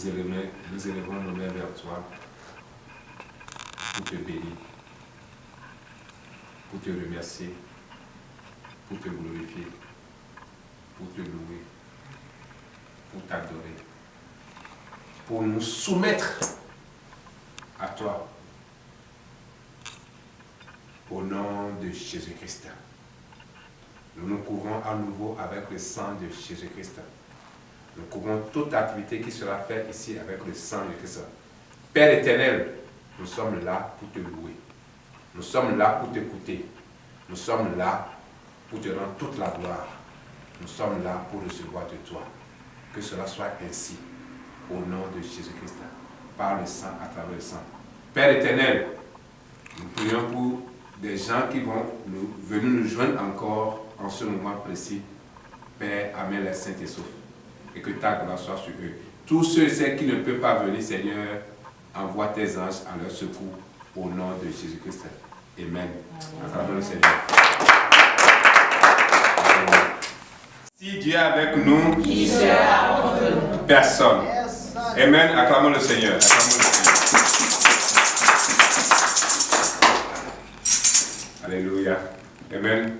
nous élevons nos mains vers toi pour te bénir, pour te remercier, pour te glorifier, pour te louer, pour t'adorer, pour nous soumettre à toi. Au nom de Jésus-Christ. Nous nous couvrons à nouveau avec le sang de Jésus-Christ. Nous couvrons toute activité qui sera faite ici avec le sang de Christ. Père éternel, nous sommes là pour te louer. Nous sommes là pour t'écouter. Nous sommes là pour te rendre toute la gloire. Nous sommes là pour recevoir de toi. Que cela soit ainsi. Au nom de Jésus-Christ. Par le sang, à travers le sang. Père éternel, nous prions pour des gens qui vont venir nous joindre encore en ce moment précis. Père, amène les saints et saufs. Et que ta gloire soit sur eux. Tous ceux et celles qui ne peuvent pas venir, Seigneur, envoie tes anges à leur secours au nom de Jésus-Christ. Amen. Acclamons le Seigneur. Si Dieu est avec nous, qui sera contre nous? Personne. Amen. Acclamons le Seigneur. Acclamons le Seigneur. Alléluia. Amen.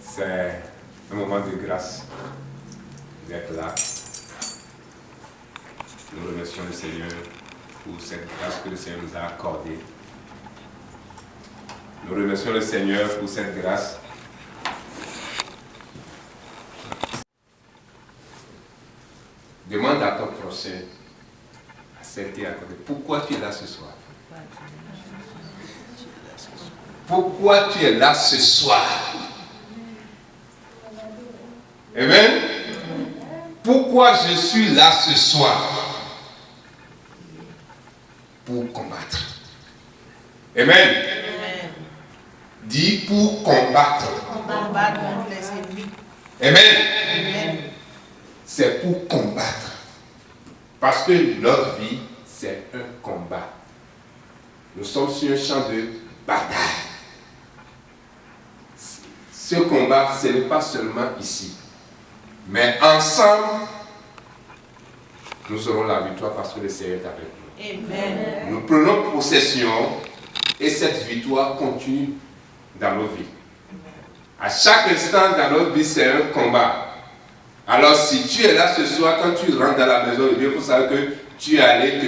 C'est un moment de grâce d'être là. Nous remercions le Seigneur pour cette grâce que le Seigneur nous a accordée. Nous remercions le Seigneur pour cette grâce. Demande à ton prochain, à celle qui est à côté, pourquoi tu es là ce soir? Pourquoi tu es là ce soir? Amen. Pourquoi je suis là ce soir? Pour combattre. Amen. Amen. Dis pour combattre. Combattre contre les ennemis. Amen. Amen. C'est pour combattre. Parce que notre vie, c'est un combat. Nous sommes sur un champ de bataille. Ce combat, ce n'est pas seulement ici. Mais ensemble, nous aurons la victoire parce que le Seigneur est avec nous. Amen. Nous prenons possession et cette victoire continue dans nos vies. À chaque instant dans notre vie, c'est un combat. Alors si tu es là ce soir, quand tu rentres dans la maison de Dieu, il faut savoir que tu es allé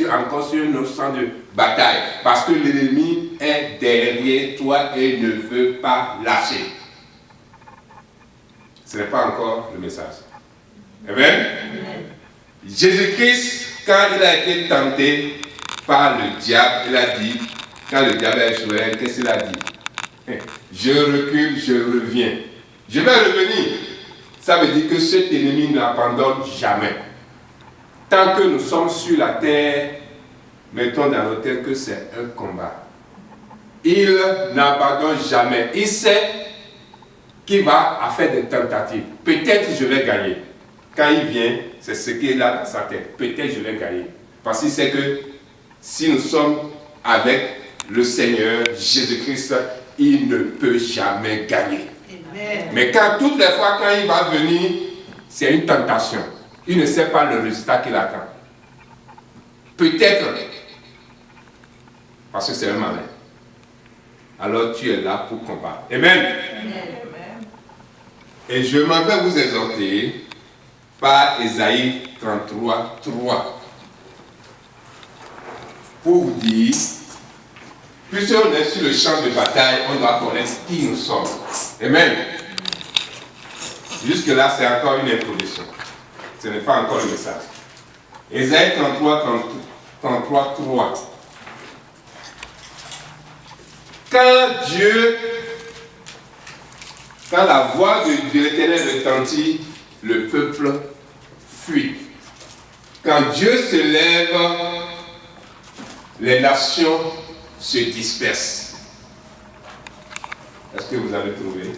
encore sur un autre champ de bataille. Parce que l'ennemi est derrière toi et ne veut pas lâcher. Ce n'est pas encore le message. Amen. Amen. Jésus-Christ, quand il a été tenté par le diable, il a dit, quand le diable a échoué, qu'est-ce qu'il a dit? Je recule, je reviens. Je vais revenir. Ça veut dire que cet ennemi n'abandonne jamais. Tant que nous sommes sur la terre, mettons dans nos têtes que c'est un combat. Il n'abandonne jamais. Il sait qu'il va faire des tentatives. Peut-être je vais gagner. Quand il vient, c'est ce qu'il a dans sa tête. Peut-être je vais gagner. Parce qu'il sait que si nous sommes avec le Seigneur Jésus-Christ, il ne peut jamais gagner. Amen. Mais toutes les fois quand il va venir, c'est une tentation. Il ne sait pas le résultat qu'il attend. Peut-être, parce que c'est un malin. Alors tu es là pour combattre. Amen. Amen. Et je m'en vais vous exhorter par Ésaïe 33, 3. Pour vous dire, puisqu'on est sur le champ de bataille, on doit connaître qui nous sommes. Amen. Jusque-là, c'est encore une introduction. Ce n'est pas encore le message. Ésaïe 33, 3. Quand la voix de l'Éternel retentit, le peuple fuit. Quand Dieu se lève, les nations se dispersent. Est-ce que vous avez trouvé?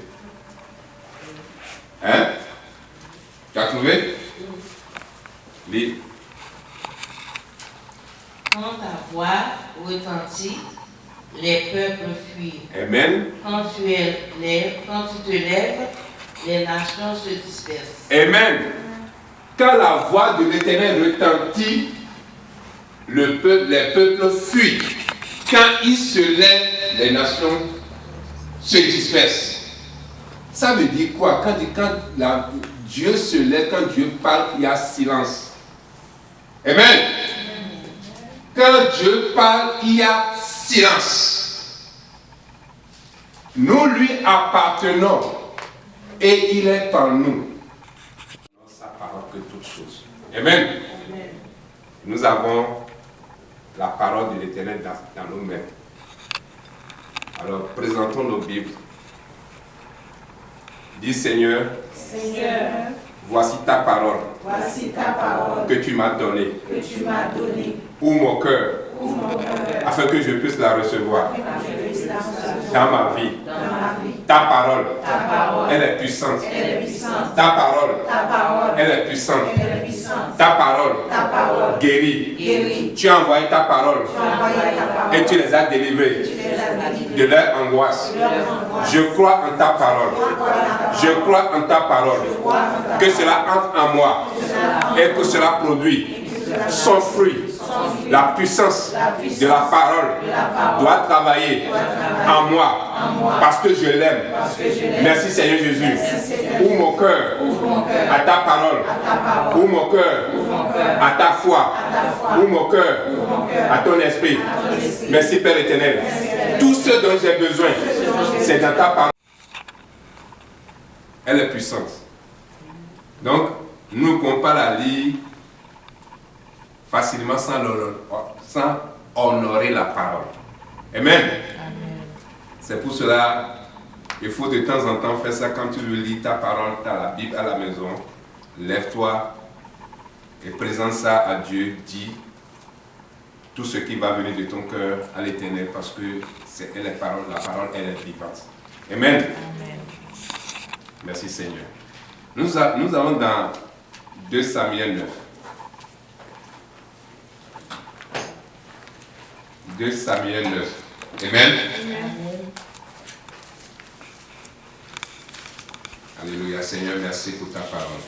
Hein? Tu as trouvé? Lis. Quand ta voix retentit, les peuples fuient. Amen. Quand tu te lèves, les nations se dispersent. Amen. Quand la voix de l'Éternel retentit, les peuples fuient. Quand il se lève, les nations se dispersent. Ça veut dire quoi? Quand Dieu se lève, quand Dieu parle, il y a silence. Amen. Quand Dieu parle, il y a silence. Nous lui appartenons et il est en nous. Sa parole que toute chose. Amen. Nous avons la parole de l'Éternel dans nos mains. Alors, présentons nos Bibles. Dis Seigneur, voici ta parole, que tu m'as donnée. Ouvre mon cœur, afin que je puisse la recevoir dans ma vie. Ta parole, elle est puissante. Ta parole, elle est puissante. Ta parole, guérit. Tu as envoyé ta parole et tu les as délivrés de leur angoisse. Je crois en ta parole. Je crois en ta parole. Que cela entre en moi et que cela produit son fruit. La puissance de la parole doit travailler en moi parce que je l'aime. Merci Seigneur Jésus. Ouvre mon cœur à ta parole. Ouvre mon cœur à ta foi. Ouvre mon cœur à ton esprit. Merci Père éternel. Tout ce dont j'ai besoin, c'est dans ta parole. Elle est puissante. Donc, nous ne pouvons pas la lire facilement sans honorer la parole. Amen. C'est pour cela qu'il faut de temps en temps faire ça. Quand tu veux lire ta parole, tu as la Bible à la maison, lève-toi et présente ça à Dieu. Dis tout ce qui va venir de ton cœur à l'Éternel parce que la parole elle est vivante. Amen. Merci Seigneur. Nous allons dans 2 Samuel 9. 2 Samuel 9. Amen. Alléluia. Seigneur, merci pour ta parole.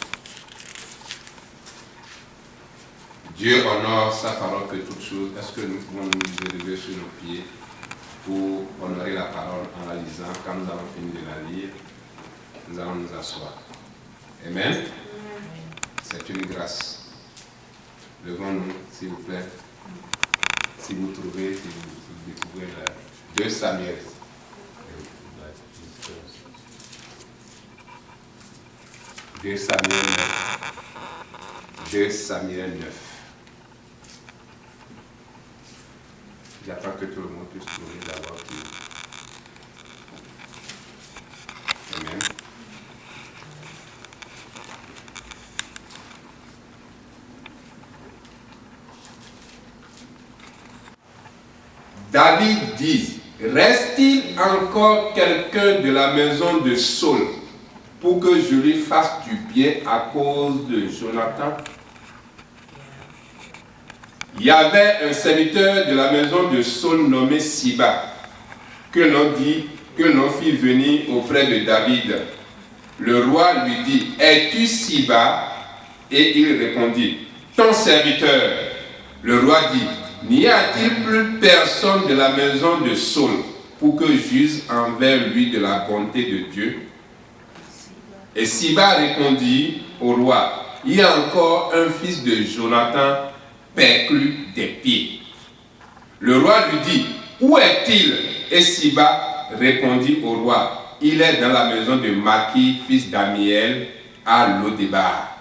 Dieu honore sa parole que toute chose. Est-ce que nous pouvons nous élever sur nos pieds pour honorer la parole en la lisant? Quand nous avons fini de la lire, nous allons nous asseoir. Amen. C'est une grâce. Levons-nous, s'il vous plaît. Si vous trouvez, si vous découvrez 2 Samuel. 2 Samuel 9. 2 Samuel 9. J'attends que tout le monde puisse trouver d'abord. Amen. David dit, reste-t-il encore quelqu'un de la maison de Saul pour que je lui fasse du bien à cause de Jonathan? Il y avait un serviteur de la maison de Saul nommé Siba, que l'on fit venir auprès de David. Le roi lui dit, es-tu Siba? Et il répondit, ton serviteur. Le roi dit, n'y a-t-il plus personne de la maison de Saul pour que j'use envers lui de la bonté de Dieu? Et Siba répondit au roi, il y a encore un fils de Jonathan perclus des pieds. Le roi lui dit, où est-il? Et Siba répondit au roi, il est dans la maison de Maki, fils d'Amiel, à Lodébar.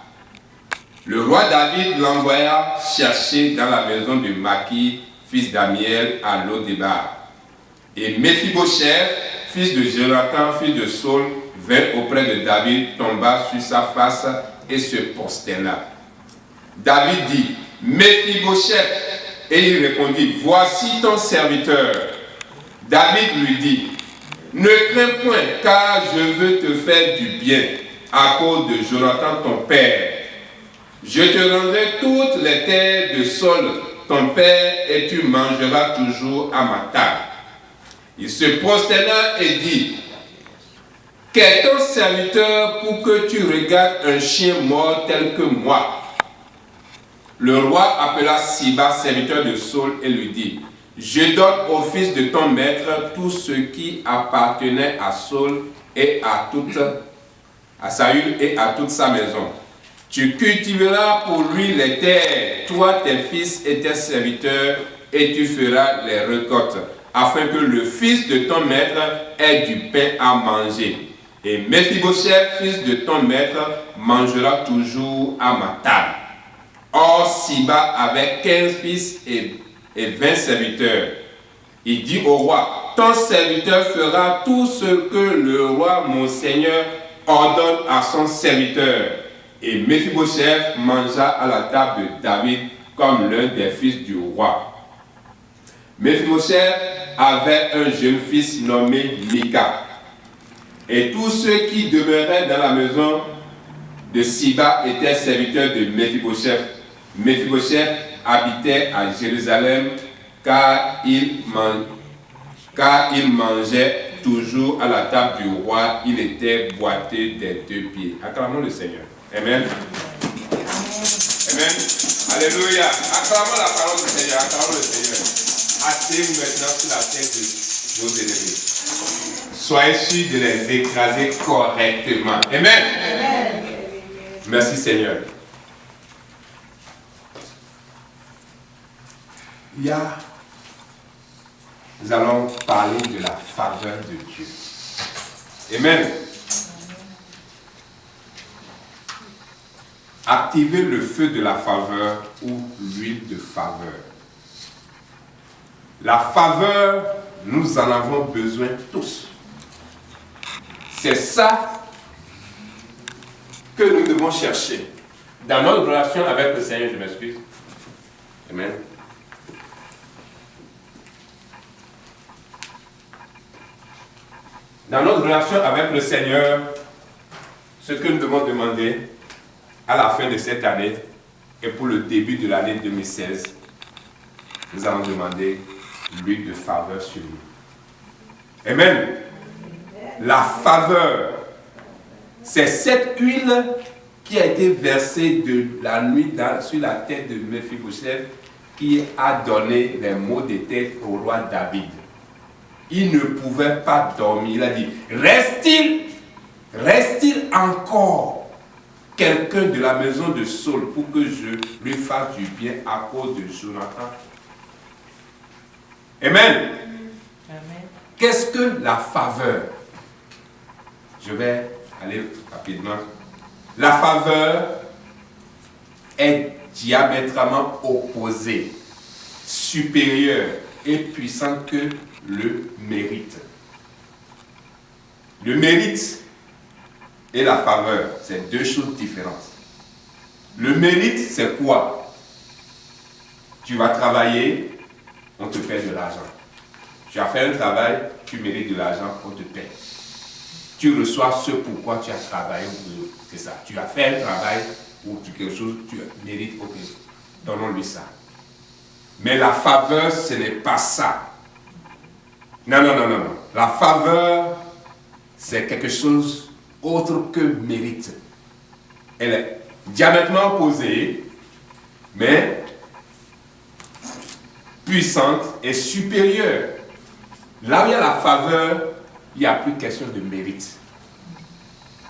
Le roi David l'envoya chercher dans la maison de Maki, fils d'Amiel, à Lodébar. Et Méphibosheth, fils de Jonathan, fils de Saul, vint auprès de David, tomba sur sa face et se prosterna. David dit, Méphibosheth, et il répondit, voici ton serviteur. David lui dit, ne crains point, car je veux te faire du bien à cause de Jonathan ton père. Je te rendrai toutes les terres de Saul, ton père, et tu mangeras toujours à ma table. Il se prosterna et dit, qu'est ton serviteur pour que tu regardes un chien mort tel que moi? Le roi appela Siba, serviteur de Saul, et lui dit, je donne au fils de ton maître tout ce qui appartenait à Saul et à Saül et à toute sa maison. Tu cultiveras pour lui les terres, toi, tes fils et tes serviteurs, et tu feras les récoltes, afin que le fils de ton maître ait du pain à manger. Et Mephibosheth, fils de ton maître, mangera toujours à ma table. Or, Siba avait 15 fils et 20 serviteurs. Il dit au roi, ton serviteur fera tout ce que le roi, mon seigneur, ordonne à son serviteur. Et Mephibosheth mangea à la table de David comme l'un des fils du roi. Mephibosheth avait un jeune fils nommé Mika. Et tous ceux qui demeuraient dans la maison de Siba étaient serviteurs de Mephibosheth. Mephibosheth habitait à Jérusalem car il mangeait toujours à la table du roi. Il était boiteux des 2 pieds. Acclamons le Seigneur. Amen. Amen. Alléluia. Acclamons la parole du Seigneur. Acclamons le Seigneur. Asseyez-vous maintenant sur la tête de vos ennemis. Soyez sûrs de les écraser correctement. Amen. Amen. Merci Seigneur. Nous allons parler de la faveur de Dieu. Amen. Activez le feu de la faveur ou l'huile de faveur. La faveur, nous en avons besoin tous. C'est ça que nous devons chercher dans notre relation avec le Seigneur. Je m'excuse. Amen. Dans notre relation avec le Seigneur, ce que nous devons demander à la fin de cette année et pour le début de l'année 2016, nous allons demander l'huile de faveur sur nous. Amen. La faveur, c'est cette huile qui a été versée de la nuit sur la tête de Mephibosheth qui a donné les maux de tête au roi David. Il ne pouvait pas dormir. Il a dit, reste-t-il encore quelqu'un de la maison de Saul pour que je lui fasse du bien à cause de Jonathan? Amen. Amen. Qu'est-ce que la faveur? Je vais aller rapidement. La faveur est diamétralement opposée, supérieure et puissante que le mérite. Le mérite et la faveur, c'est 2 choses différentes. Le mérite, c'est quoi? Tu vas travailler, on te paie de l'argent. Tu as fait un travail, tu mérites de l'argent, on te paie. Tu reçois ce pourquoi tu as travaillé. C'est ça. Tu as fait un travail ou quelque chose, tu mérites, ok. Donnons-lui ça. Mais la faveur, ce n'est pas ça. Non. La faveur, c'est quelque chose autre que mérite. Elle est diamétralement opposée, mais puissante et supérieure. Là où il y a la faveur, il n'y a plus question de mérite.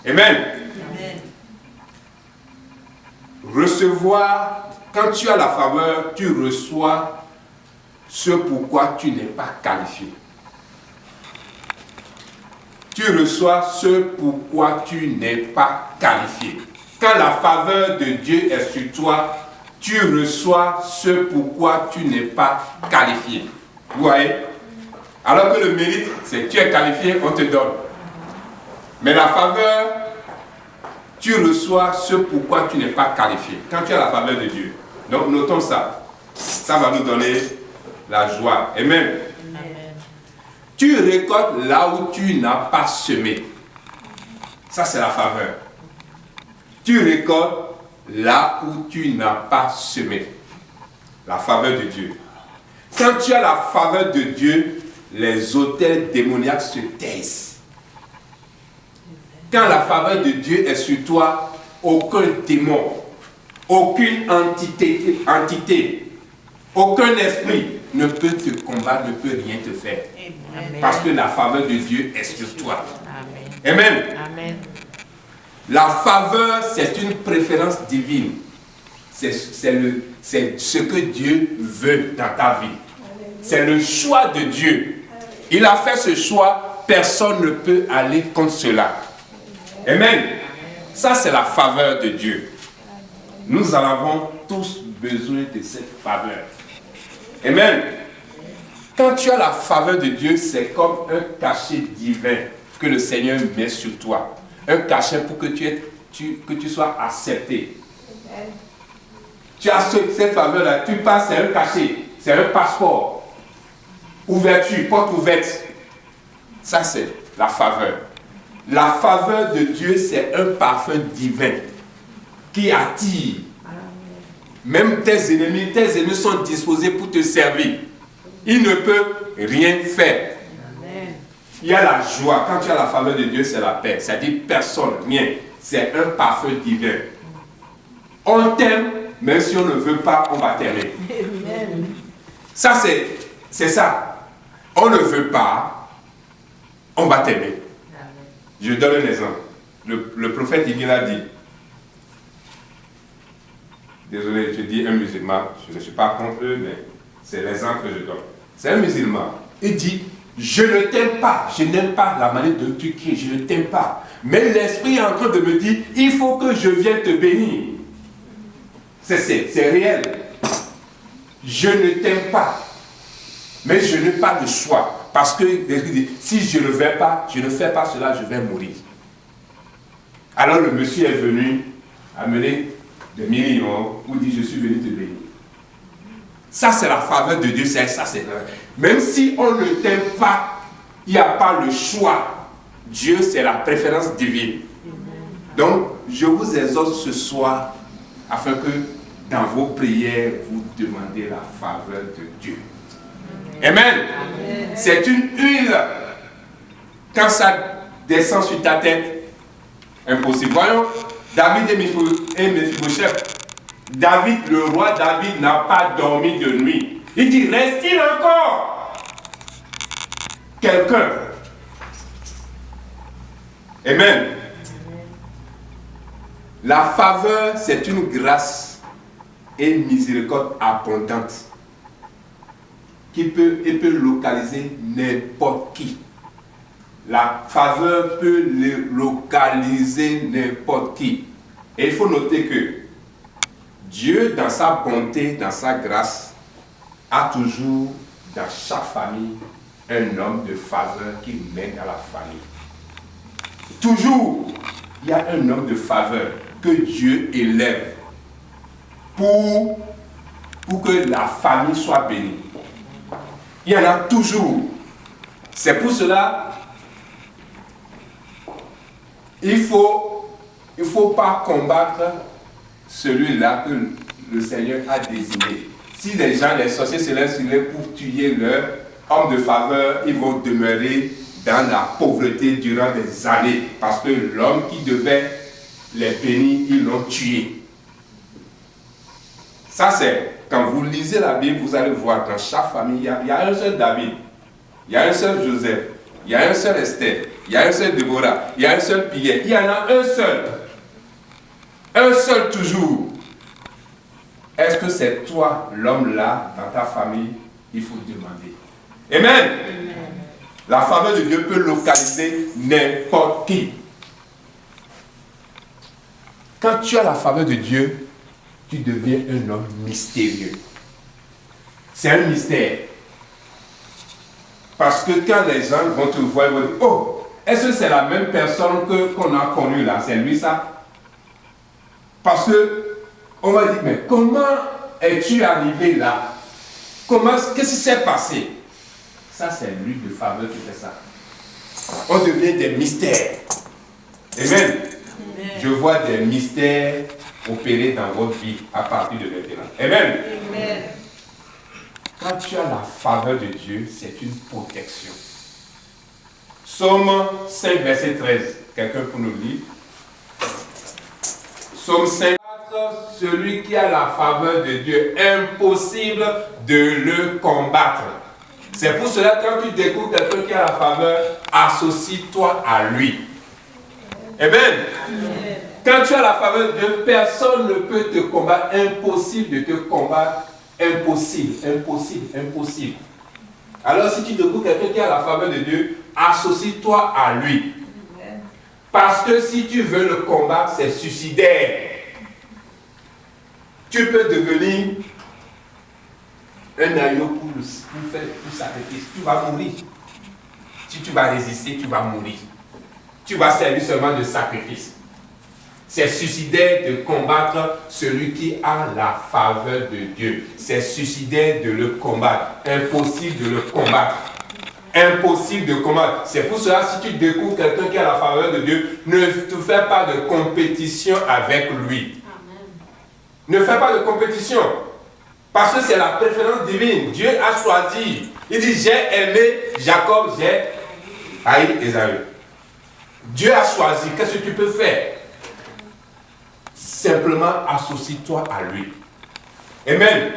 Amen. Amen. Recevoir, quand tu as la faveur, tu reçois ce pourquoi tu n'es pas qualifié. Tu reçois ce pourquoi tu n'es pas qualifié. Quand la faveur de Dieu est sur toi, tu reçois ce pourquoi tu n'es pas qualifié. Vous voyez? Alors que le mérite, c'est que tu es qualifié, on te donne. Mais la faveur, tu reçois ce pourquoi tu n'es pas qualifié. Quand tu as la faveur de Dieu. Donc notons ça. Ça va nous donner la joie. Amen. Tu récoltes là où tu n'as pas semé. Ça, c'est la faveur. Tu récoltes là où tu n'as pas semé. La faveur de Dieu. Quand tu as la faveur de Dieu, les autels démoniaques se taisent. Quand la faveur de Dieu est sur toi, aucun démon, aucune entité, aucun esprit ne peut te combattre, ne peut rien te faire. Amen. Parce que la faveur de Dieu est sur toi. Amen. Amen. Amen. La faveur, c'est une préférence divine. C'est ce que Dieu veut dans ta vie. C'est le choix de Dieu. Il a fait ce choix, personne ne peut aller contre cela. Amen. Ça, c'est la faveur de Dieu. Nous en avons tous besoin de cette faveur. Amen. Quand tu as la faveur de Dieu, c'est comme un cachet divin que le Seigneur met sur toi. Un cachet pour que tu sois accepté. Tu as cette faveur-là, tu passes, c'est un cachet, c'est un passeport. Ouverture, porte ouverte. Ça, c'est la faveur. La faveur de Dieu, c'est un parfum divin qui attire. Même tes ennemis sont disposés pour te servir. Ils ne peuvent rien faire. Il y a la joie. Quand tu as la faveur de Dieu, c'est la paix. C'est-à-dire personne, rien. C'est un parfum divin. On t'aime, même si on ne veut pas, on va t'aimer. Ça, c'est ça. On ne veut pas, on va t'aimer. Je donne un exemple. Le prophète, il a dit, désolé, je dis un musulman, je ne suis pas contre eux, mais c'est l'exemple que je donne. C'est un musulman. Il dit, je ne t'aime pas, je n'aime pas la manière dont tu cries, je ne t'aime pas. Mais l'esprit est en train de me dire, il faut que je vienne te bénir. C'est réel. Je ne t'aime pas, mais je n'ai pas le choix. Parce que l'esprit dit, si je ne vais pas, je ne fais pas cela, je vais mourir. Alors le monsieur est venu amener des millions, ou dit, je suis venu te bénir. Ça, c'est la faveur de Dieu, ça, c'est vrai. Même si on ne t'aime pas, il n'y a pas le choix. Dieu, c'est la préférence divine. Donc, je vous exhorte ce soir, afin que dans vos prières, vous demandez la faveur de Dieu. Amen. Amen. C'est une huile. Quand ça descend sur ta tête, impossible. Voyons, David et Mephibosheth. David, le roi David, n'a pas dormi de nuit. Il dit, reste-t-il encore quelqu'un? Amen. La faveur, c'est une grâce et une miséricorde abondante qui peut localiser n'importe qui. La faveur peut localiser n'importe qui. Et il faut noter que Dieu, dans sa bonté, dans sa grâce, a toujours dans chaque famille un homme de faveur qui met dans la famille. Toujours, il y a un homme de faveur que Dieu élève pour que la famille soit bénie. Il y en a toujours. C'est pour cela il ne faut pas combattre celui-là que le Seigneur a désigné. Si les gens, les sorciers se laissent pour tuer leur homme de faveur, ils vont demeurer dans la pauvreté durant des années. Parce que l'homme qui devait les bénir, ils l'ont tué. Ça c'est, quand vous lisez la Bible, vous allez voir, dans chaque famille, il y a un seul David, il y a un seul Joseph, il y a un seul Esther, il y a un seul Déborah, il y a un seul Pierre, il y en a un seul. Un seul toujours. Est-ce que c'est toi, l'homme-là, dans ta famille? Il faut demander. Amen. Amen. La faveur de Dieu peut localiser n'importe qui. Quand tu as la faveur de Dieu, tu deviens un homme mystérieux. C'est un mystère. Parce que quand les gens vont te voir, ils vont dire, oh, est-ce que c'est la même personne qu'on a connue là? C'est lui ça? Parce que on va dire, mais comment es-tu arrivé là? Qu'est-ce qui s'est passé? Ça, c'est l'huile de faveur qui fait ça. On devient des mystères. Amen. Amen. Je vois des mystères opérer dans votre vie à partir de maintenant. Amen. Amen. Quand tu as la faveur de Dieu, c'est une protection. Psaume 5, verset 13. Quelqu'un pour nous lire. Psaume 54, celui qui a la faveur de Dieu, impossible de le combattre. C'est pour cela que quand tu découvres quelqu'un qui a la faveur, associe-toi à lui. Amen. Quand tu as la faveur de Dieu, personne ne peut te combattre. Impossible de te combattre. Impossible, impossible, impossible. Alors si tu découvres quelqu'un qui a la faveur de Dieu, associe-toi à lui. Parce que si tu veux le combattre, c'est suicidaire. Tu peux devenir un agneau pour sacrifice. Tu vas mourir. Si tu vas résister, tu vas mourir. Tu vas servir seulement de sacrifice. C'est suicidaire de combattre celui qui a la faveur de Dieu. C'est suicidaire de le combattre. Impossible de le combattre. Impossible de combattre. C'est pour cela, si tu découvres quelqu'un qui a la faveur de Dieu, ne te fais pas de compétition avec lui. Amen. Ne fais pas de compétition. Parce que c'est la préférence divine. Dieu a choisi. Il dit, j'ai aimé Jacob, j'ai haï Ésaü. Dieu a choisi. Qu'est-ce que tu peux faire? Simplement associe-toi à lui. Amen.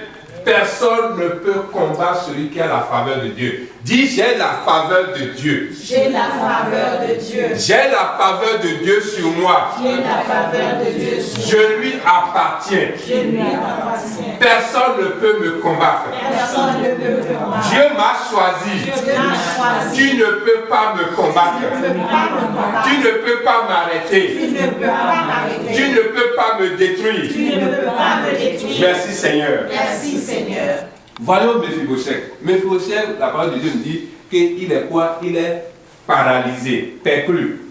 Personne ne peut combattre celui qui a la faveur de Dieu. Dis, j'ai la faveur de Dieu. J'ai la faveur de Dieu. J'ai la faveur de Dieu sur moi. J'ai la faveur de Dieu sur moi. Je lui appartiens. Je lui appartiens. Personne ne peut me combattre. Personne ne peut me combattre. Dieu m'a choisi. Dieu m'a choisi. Tu ne peux pas me combattre. Tu ne peux pas me combattre. Tu ne peux pas m'arrêter. Tu ne peux pas m'arrêter. Tu ne peux pas me détruire. Tu ne peux pas me détruire. Merci Seigneur. Merci Seigneur. Voyons Méphibosheth. Méphibosheth, la parole de Dieu nous dit qu'il est quoi? Il est paralysé, perclus.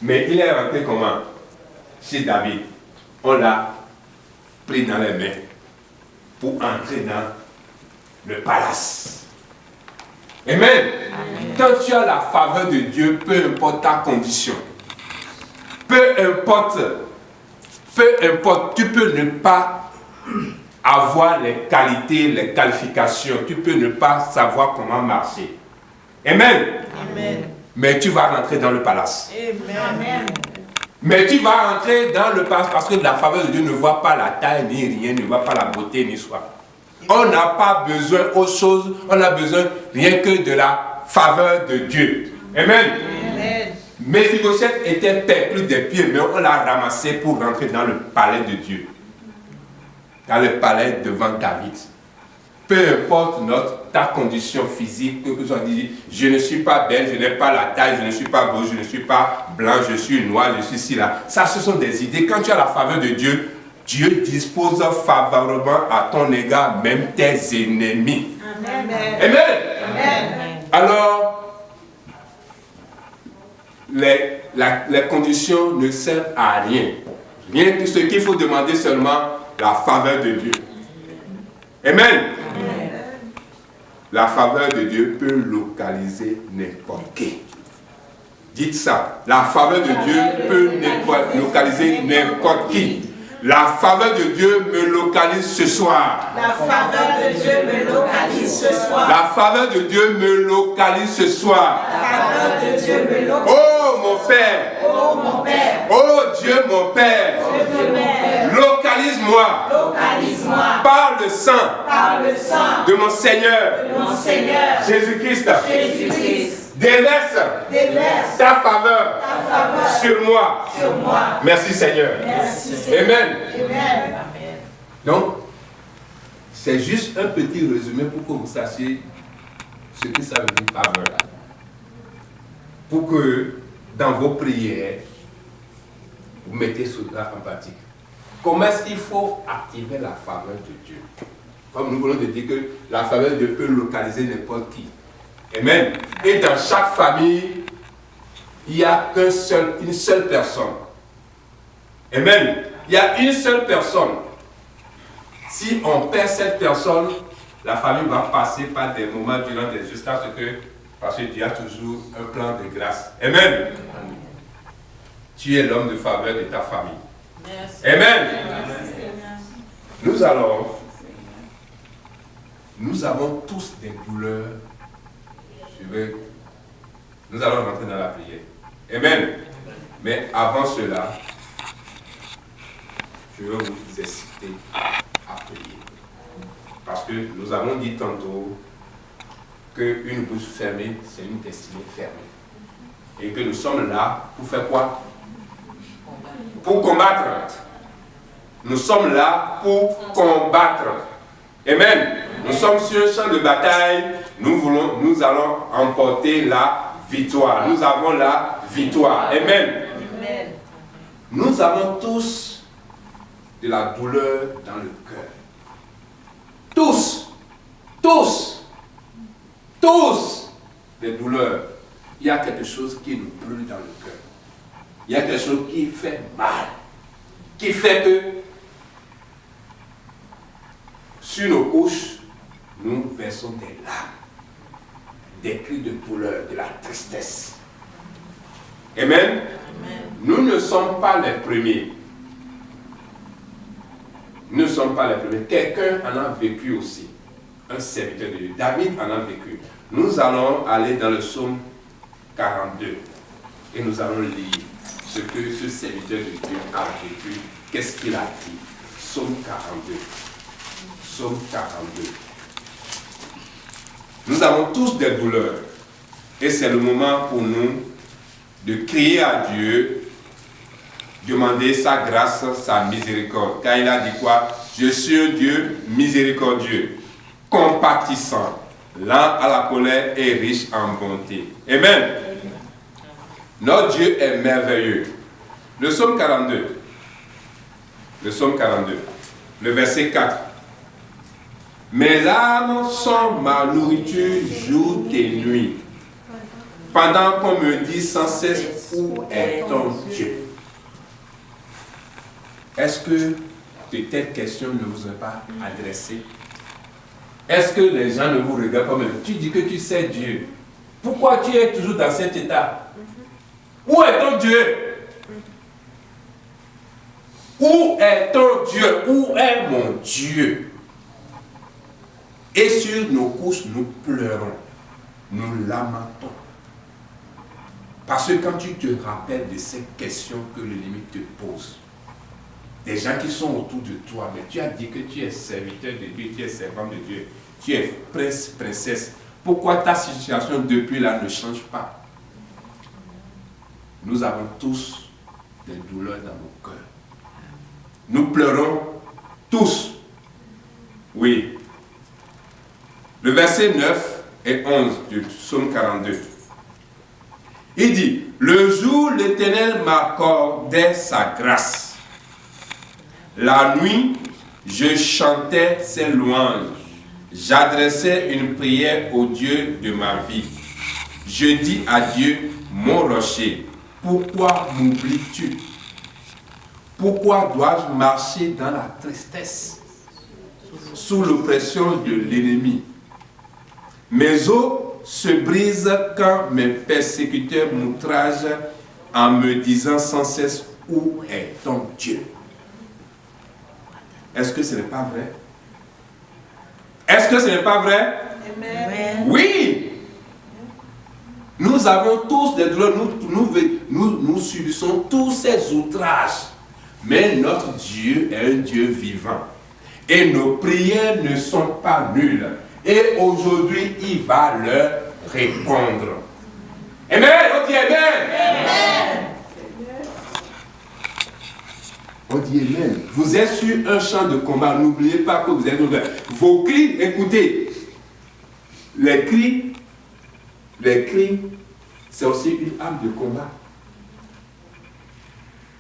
Mais il est rentré comment? Chez David. On l'a pris dans les mains pour entrer dans le palace. Amen. Amen. Quand tu as la faveur de Dieu, peu importe ta condition, peu importe, tu peux ne pas avoir les qualités, les qualifications, tu peux ne pas savoir comment marcher. Amen. Amen. Mais tu vas rentrer dans le palace. Amen. Mais tu vas rentrer dans le palace parce que la faveur de Dieu ne voit pas la taille ni rien, ne voit pas la beauté ni soi. On n'a pas besoin autre chose, on a besoin rien que de la faveur de Dieu. Amen. Amen. Méphibosheth était perclus des pieds, mais on l'a ramassé pour rentrer dans le palais de Dieu. Dans le palais devant David. Peu importe ta condition physique, que tu sois dit, je ne suis pas belle, je n'ai pas la taille, je ne suis pas beau, je ne suis pas blanc, je suis noir, je suis ci, là. Ça, ce sont des idées. Quand tu as la faveur de Dieu, Dieu dispose favorablement à ton égard, même tes ennemis. Amen. Amen. Amen. Alors, les conditions ne servent à rien. Rien que ce qu'il faut demander seulement, la faveur de Dieu. Amen. Amen. La faveur de Dieu peut localiser n'importe qui. Dites ça. La faveur de Dieu peut localiser n'importe qui. La faveur de Dieu me localise ce soir. La faveur de Dieu me localise ce soir. La faveur de Dieu me localise ce soir. La faveur de Dieu me localise. Oh mon Père. Oh mon Père. Oh Dieu mon Père. Oh Dieu mon Père. Localise-moi. Localise-moi. Par le sang. Par le sang. De mon Seigneur. De mon Seigneur. Jésus-Christ. Jésus-Christ. Déverse ta faveur sur moi. Merci Seigneur. Merci Seigneur. Amen. Amen. Donc, c'est juste un petit résumé pour que vous sachiez ce que ça veut dire faveur. Pour que dans vos prières, vous mettez cela en pratique. Comment est-ce qu'il faut activer la faveur de Dieu? Comme nous voulons dire que la faveur de Dieu peut localiser n'importe qui. Amen. Et dans chaque famille, il n'y a une seule personne. Amen. Il y a une seule personne. Si on perd cette personne, la famille va passer par des moments durant des jusqu'à ce que, parce que Dieu a toujours un plan de grâce. Amen. Tu es l'homme de faveur de ta famille. Merci. Amen. Merci. Nous avons tous des douleurs. Nous allons rentrer dans la prière. Amen. Mais avant cela, je veux vous inciter à prier. Parce que nous avons dit tantôt qu'une bouche fermée, c'est une destinée fermée. Et que nous sommes là pour faire quoi? Pour combattre. Nous sommes là pour combattre. Amen. Nous sommes sur un champ de bataille. Nous allons emporter la victoire. Nous avons la victoire. Amen. Amen. Nous avons tous de la douleur dans le cœur. Tous. Des douleurs. Il y a quelque chose qui nous brûle dans le cœur. Il y a quelque chose qui fait mal. Qui fait que sur nos couches, nous versons des larmes, des cris de douleur, de la tristesse. Amen. Nous ne sommes pas les premiers. Nous ne sommes pas les premiers. Quelqu'un en a vécu aussi. Un serviteur de Dieu. David en a vécu. Nous allons aller dans le psaume 42 et nous allons lire ce que ce serviteur de Dieu a vécu. Qu'est-ce qu'il a dit? Psaume 42. Psaume 42. Nous avons tous des douleurs et c'est le moment pour nous de crier à Dieu, demander sa grâce, sa miséricorde. Car il a dit quoi? Je suis un Dieu miséricordieux, compatissant, lent à la colère et riche en bonté. Amen. Notre Dieu est merveilleux. Le psaume 42. Le psaume 42. Le verset 4. Mes larmes sont ma nourriture jour et nuit. Pendant qu'on me dit sans cesse où est ton Dieu. Est-ce que de telles questions ne vous ont pas adressé? Est-ce que les gens ne vous regardent comme tu dis que tu sais Dieu? Pourquoi tu es toujours dans cet état? Où est ton Dieu? Où est ton Dieu? Où est mon Dieu? Et sur nos couches, nous pleurons, nous lamentons. Parce que quand tu te rappelles de ces questions que l'ennemi te pose, des gens qui sont autour de toi, mais tu as dit que tu es serviteur de Dieu, tu es servant de Dieu, tu es prince, princesse. Pourquoi ta situation depuis là ne change pas? Nous avons tous des douleurs dans nos cœurs. Nous pleurons tous. Oui. Le verset 9 et 11 du psaume 42. Il dit, le jour l'Éternel m'accordait sa grâce. La nuit, je chantais ses louanges. J'adressais une prière au Dieu de ma vie. Je dis à Dieu, mon rocher, pourquoi m'oublies-tu? Pourquoi dois-je marcher dans la tristesse, sous l'oppression de l'ennemi? Mes os se brisent quand mes persécuteurs m'outragent en me disant sans cesse, où est ton Dieu? Est-ce que ce n'est pas vrai? Est-ce que ce n'est pas vrai? Amen. Oui! Nous avons tous des douleurs, nous subissons tous ces outrages. Mais notre Dieu est un Dieu vivant. Et nos prières ne sont pas nulles. Et aujourd'hui, il va leur répondre. Amen! On dit Amen! Amen. On dit Amen. Vous êtes sur un champ de combat. N'oubliez pas que vous êtes ouvert. Vos cris, écoutez. Les cris, c'est aussi une arme de combat.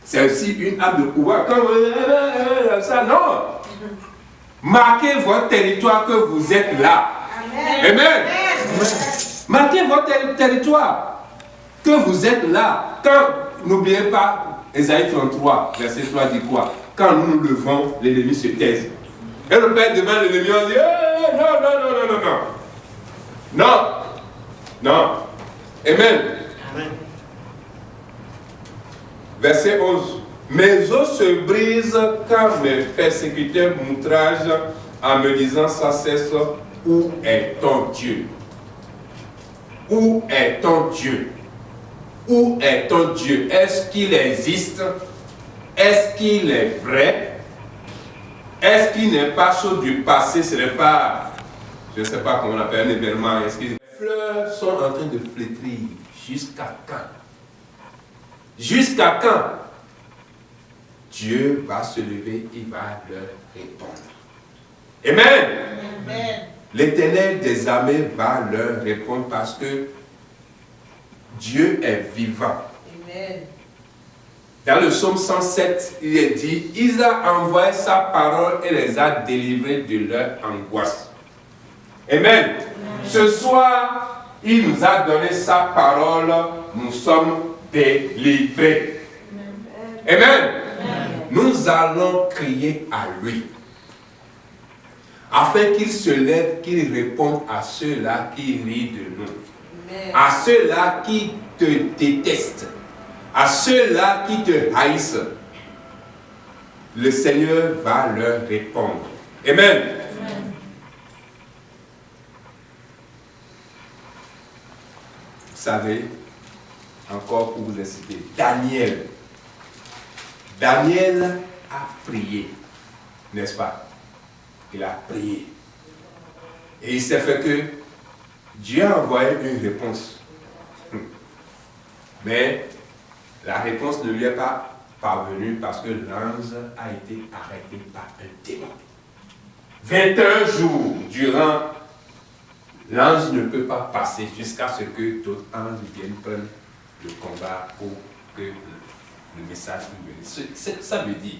C'est aussi une arme de combat. Comme ça, non. Marquez votre territoire que vous êtes là. Amen. Amen. Marquez votre territoire que vous êtes là. Quand, n'oubliez pas, Ésaïe 33, verset 3 dit quoi? Quand nous nous levons, l'ennemi se taise. Et le Père devant l'ennemi, on dit non. Amen. Verset 11. Mes os se brisent quand mes persécuteurs m'outragent en me disant sans cesse, où est ton Dieu? Où est ton Dieu? Où est ton Dieu? Est-ce qu'il existe? Est-ce qu'il est vrai? Est-ce qu'il n'est pas chose du passé? Ce n'est pas, je ne sais pas comment on appelle un événement. Est-ce que les fleurs sont en train de flétrir? Jusqu'à quand? Jusqu'à quand? Dieu va se lever, il va leur répondre. Amen. Amen. L'Éternel des armées va leur répondre parce que Dieu est vivant. Amen. Dans le psaume 107, il est dit, il a envoyé sa parole et les a délivrés de leur angoisse. Amen. Ce soir, il nous a donné sa parole, nous sommes délivrés. Amen. Nous allons crier à lui, afin qu'il se lève, qu'il réponde à ceux-là qui rient de nous, à ceux-là qui te détestent, à ceux-là qui te haïssent. Le Seigneur va leur répondre. Amen. Vous savez, encore pour vous inciter, Daniel a prié, n'est-ce pas? Il a prié. Et il s'est fait que Dieu a envoyé une réponse. Mais la réponse ne lui est pas parvenue parce que l'ange a été arrêté par un démon. 21 jours durant, l'ange ne peut pas passer jusqu'à ce que d'autres anges viennent prendre le combat pour que le message puisse venir. Ça veut dire,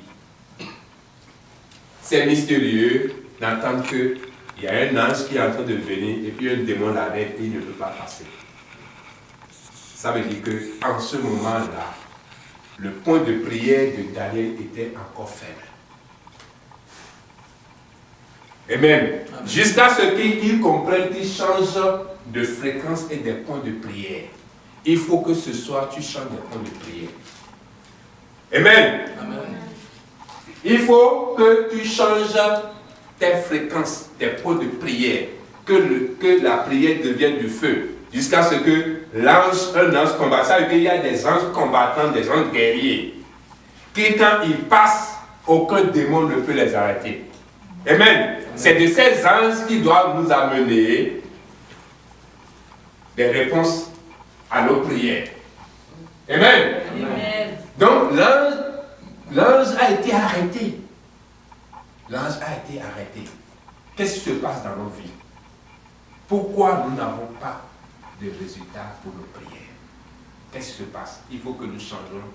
c'est mystérieux d'entendre qu'il y a un ange qui est en train de venir et puis un démon l'arrête et il ne peut pas passer. Ça veut dire qu'en ce moment-là, le point de prière de Daniel était encore faible. Amen. Jusqu'à ce qu'il comprenne qu'il change de fréquence et des points de prière. Il faut que ce soir tu changes des points de prière. Amen. Amen. Il faut que tu changes tes fréquences, tes points de prière, que la prière devienne du feu, jusqu'à ce que un ange combattant, ça veut dire qu'il y a des anges combattants, des anges guerriers, qui quand ils passent, aucun démon ne peut les arrêter. Amen. C'est de ces anges qui doivent nous amener des réponses à nos prières. Amen. Amen. Donc l'ange a été arrêté. L'ange a été arrêté. Qu'est-ce qui se passe dans nos vies? Pourquoi nous n'avons pas de résultats pour nos prières? Qu'est-ce qui se passe? Il faut que nous changions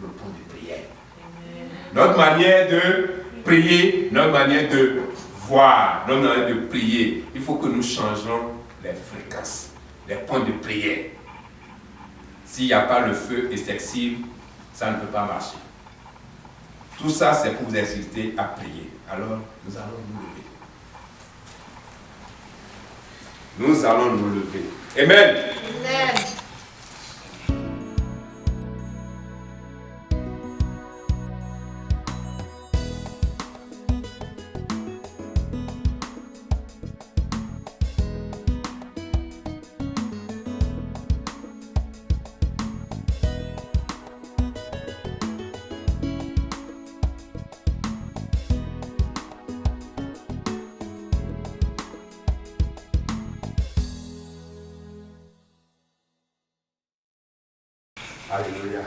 nos points de prière. Amen. Notre manière de prier, notre manière de voir, notre manière de prier, il faut que nous changions les fréquences, les points de prière. S'il n'y a pas le feu extensible, ça ne peut pas marcher. Tout ça, c'est pour vous inciter à prier. Alors, nous allons nous lever. Nous allons nous lever. Amen. Amen. Alléluia.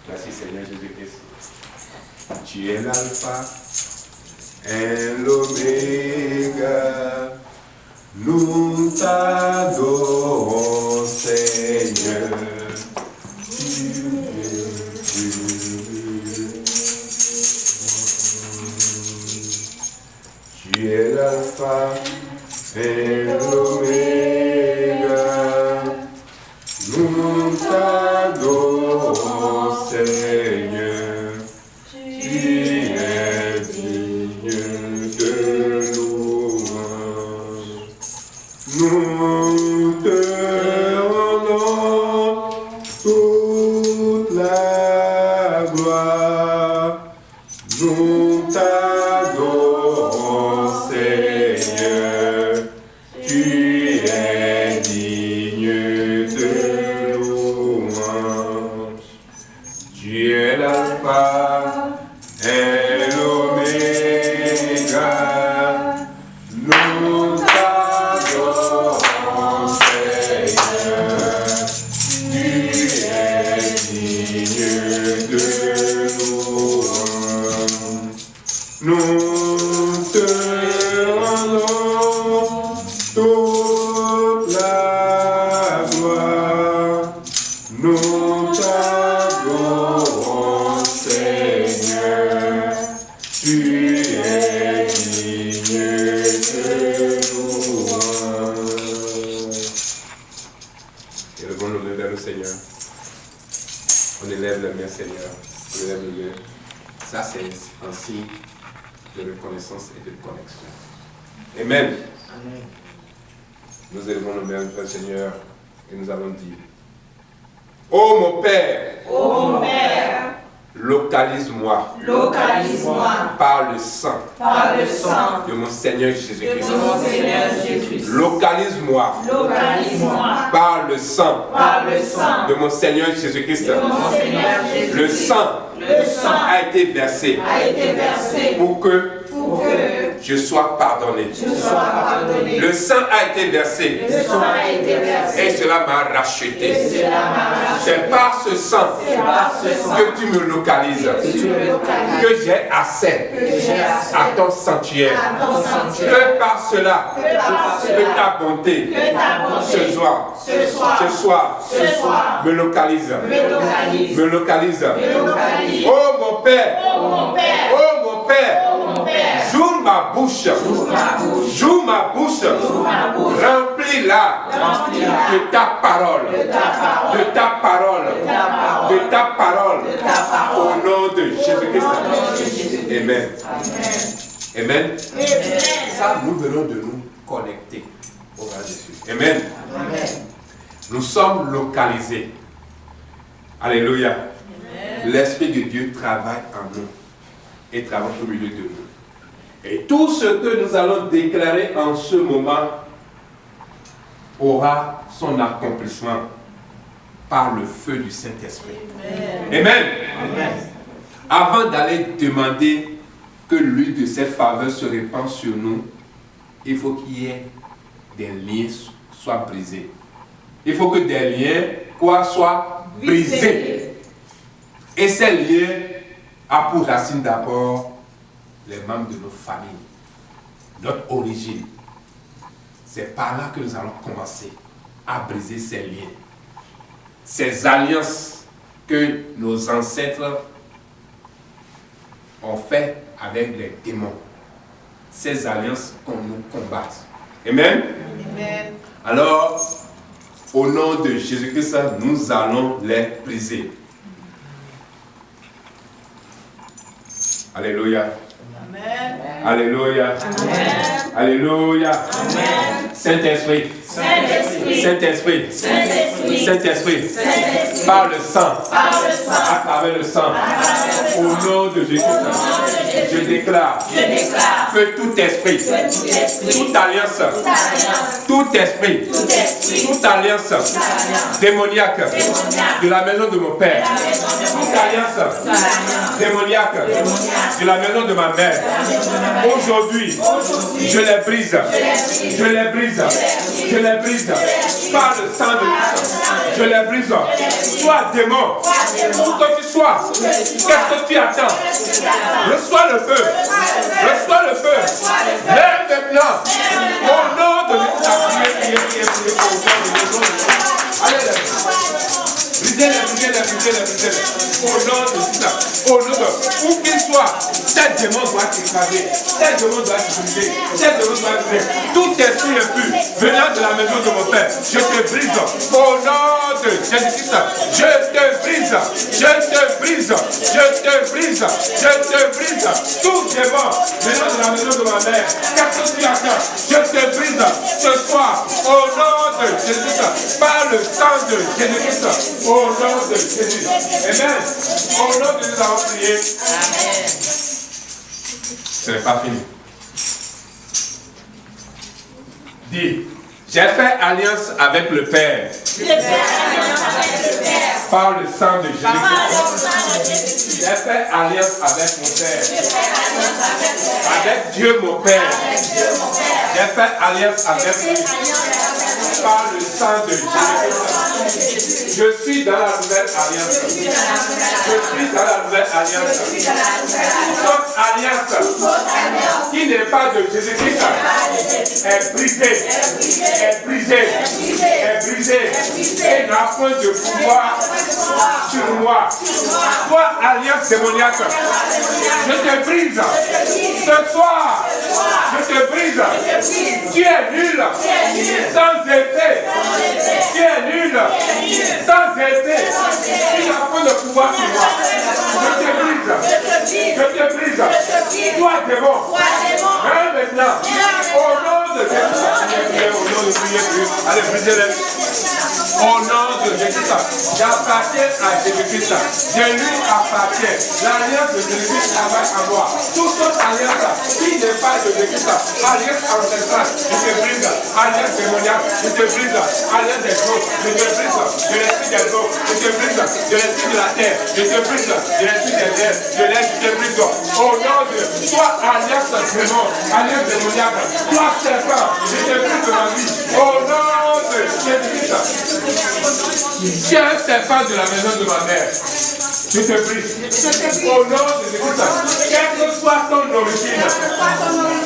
Merci Seigneur Jésus-Christ. Tu es l'alpha et l'oméga. Nous t'adorons Seigneur. Tu es l'alpha et l'oméga. Nous t'adorons, Seigneur, tu es digne de louange. Nous te rendons toute la gloire. Nous t'adorons, Seigneur, tu es digne de nous te rendons toute la gloire. Nous t'adorons, Seigneur. Tu es digne de louange. Élevons nos mains vers le Seigneur. On élève les mains, Seigneur. On élève les mains. Ça, c'est un signe de reconnaissance et de connexion. Amen. Amen. Nous élevons nos mains vers le Seigneur et nous allons dire: ô mon Père, Ô mon Père, localise-moi localise-moi par le sang par le sang de mon Seigneur Jésus-Christ. de mon Seigneur Jésus-Christ. Localise-moi Localise-moi par le sang par le sang de mon Seigneur Jésus-Christ. de mon Seigneur Jésus-Christ. Le sang Le sang a été versé a été versé pour que pour que je sois pardonné. je sois pardonné. Le sang a été versé Le sang a été versé et cela m'a et racheté. cela m'a racheté. C'est par ce sang C'est par ce sang que tu me localises, que tu me localises, que j'ai accès que j'ai accès à ton sanctuaire. à ton sanctuaire. Que par cela, Que par que cela, ta bonté que ta bonté ce soir, ce soir me localise. me localise. Me localise. Me localise. Oh mon Père, Ô mon Père, oh mon Père, ô mon Père, joue ma bouche, ma bouche, joue ma bouche, ma bouche, remplis-la remplis-la de ta parole, de ta parole, de ta parole, ta parole, de ta parole, de ta parole. au nom de Jésus-Christ. Amen. Amen. Amen. Ça, nous venons de nous connecter au roi Jésus. Amen. Amen. Nous sommes localisés. Alléluia. L'Esprit de Dieu travaille en nous et travaille au milieu de nous. Et tout ce que nous allons déclarer en ce moment aura son accomplissement par le feu du Saint-Esprit. Amen. Avant d'aller demander que l'huile de cette faveur se répande sur nous, il faut qu'il y ait des liens soient brisés. Il faut que des liens soient brisés. Et ces liens ont pour racine d'abord les membres de nos familles, notre origine. C'est par là que nous allons commencer à briser ces liens, ces alliances que nos ancêtres ont fait avec les démons, ces alliances qu'on nous combatte. Amen. Amen. Alors, au nom de Jésus-Christ, nous allons les briser. Alléluia. Amen. Alléluia. Amen. Alléluia. Amen. Saint-Esprit. Saint-Esprit. Saint-Esprit. Saint-Esprit. Saint-Esprit. Saint-Esprit. Par le sang. Par le sang. À travers le sang. Au nom de Jésus-Christ. Je déclare que tout esprit, toute alliance, toute alliance démoniaque de la maison de mon père, toute alliance démoniaque de la maison de ma mère, aujourd'hui, je les brise, je les brise, je les brise par le sang de Christ, je les brise. Toi, démon, où que tu sois, qu'est-ce que tu attends? Reçois le feu, reçois le feu. Lève maintenant, au nom de Jésus. Allez, brisez-les. Au nom de Jésus. Au nom de où qu'il soit, tel démon doit s'écraser, tel démon doit se briser, tel démon doit se briser. Tout esprit impur venant de la maison de mon père, je te brise. Au nom de Jésus-Christ, je te brise, je te brise, je te brise, je te brise. Tout démon venant de la maison de ma mère, qu'est-ce que tu attends? Je te brise ce soir, au nom de Jésus-Christ, par le sang de Jésus-Christ, au nom de Jésus. Amen. Au nom de Jésus, nous allons prier. Amen. Ce n'est pas fini. Dis, j'ai fait alliance avec le Père. Par le sang de Jésus-Christ. J'ai fait alliance avec mon Père. Avec Dieu mon Père. J'ai fait alliance avec lui. Par le sang de Jésus-Christ. Je suis dans la nouvelle alliance. Je suis dans la nouvelle alliance. Toute alliance qui n'est pas de Jésus-Christ est brisé, est brisé, est brisé, et n'a point de pouvoir sur moi. Toi, alliance démoniaque, je te brise. Ce soir, je te brise. Tu es nul, sans effet. Tu es nul, sans effet. Tu n'as pas de pouvoir sur moi. Je te brise. Je te brise. Toi, démon. Hein, maintenant, au nom de Jésus. Au nom de Jésus. Allez, brisez-les. Au nom de Jésus, j'appartiens à Jésus-Christ. Je lui appartiens. L'alliance de Jésus-Christ travaille à moi. Toute autre alliance qui n'est pas de Jésus-Christ, alliance ancestrale, je te brise. Alliance démoniaque, je te brise. Alliance des eaux, je te brise. De l'esprit des eaux, je te brise. De l'esprit de la terre, je te brise. De l'esprit des airs, de l'air, je te brise. Au nom de toi, alliance démon, alliance démoniaque, toi, serpent, je te brise de ma vie. Au nom de Jésus-Christ. Tu es un serpent de la maison de ma mère. Je te brise. Au nom de Jésus, quelle que soit ton origine,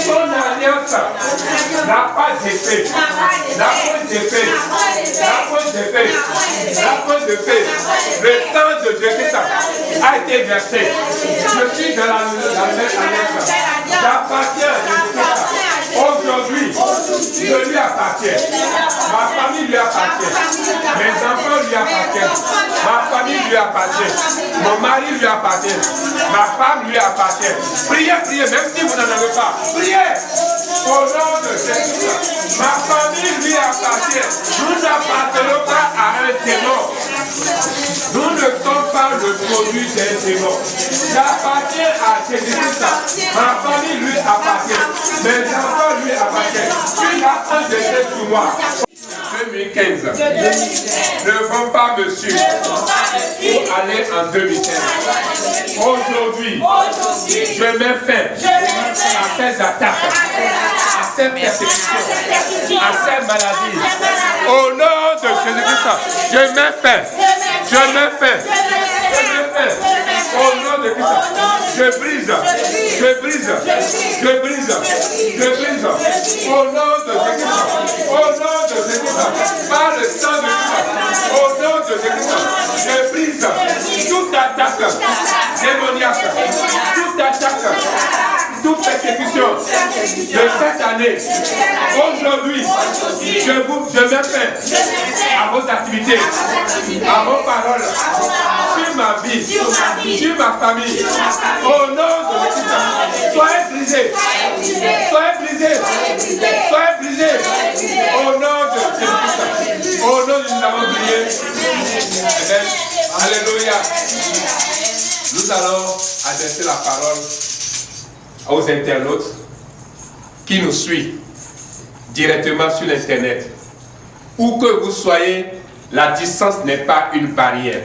ton alliance n'a pas d'effet. N'a pas d'effet. N'a pas d'effet. N'a pas d'effet. Le sang de Jésus a été versé. Je suis de la même alliance. J'appartiens à Jésus. Aujourd'hui, je lui appartiens. Ma famille lui appartient. Mes enfants lui appartiennent. Ma famille lui appartient. Mon mari lui appartient. Ma femme lui appartient. Priez, priez, même si vous n'en avez pas. Priez. Au nom de Jésus. Ma famille lui appartient. Nous n'appartenons pas à un démon. Nous ne sommes pas le produit d'un démon. J'appartiens à Jésus-Christ. Ma famille lui appartient. Mes enfants lui appartiennent. Tu as un décès sur moi. 2015. Ne vont pas me suivre pour aller en 2015. Aujourd'hui, je mets fin à ces attaques, à ces persécutions, à ces maladies. Au nom de Jésus-Christ, je mets fin. Je mets fin. Je mets fin. Au nom de Christ, je brise. Je brise. Je brise. Je brise. Au nom de Jésus-Christ. Au nom de Jésus-Christ. Par le sang de Christ. Au nom de Jésus-Christ. Je brise toute attaque démoniaque. Toute attaque. Toute persécution de cette année. Aujourd'hui, je mets fin à vos activités, à vos paroles, sur ma vie, sur ma famille. Au nom de Jésus, soyez brisés. Soyez brisés. Soyez brisés. Au nom de Jésus. Au nom de nous avons prié. Amen. Alléluia. Nous allons adresser la parole aux internautes qui nous suivent directement sur l'internet. Où que vous soyez, la distance n'est pas une barrière.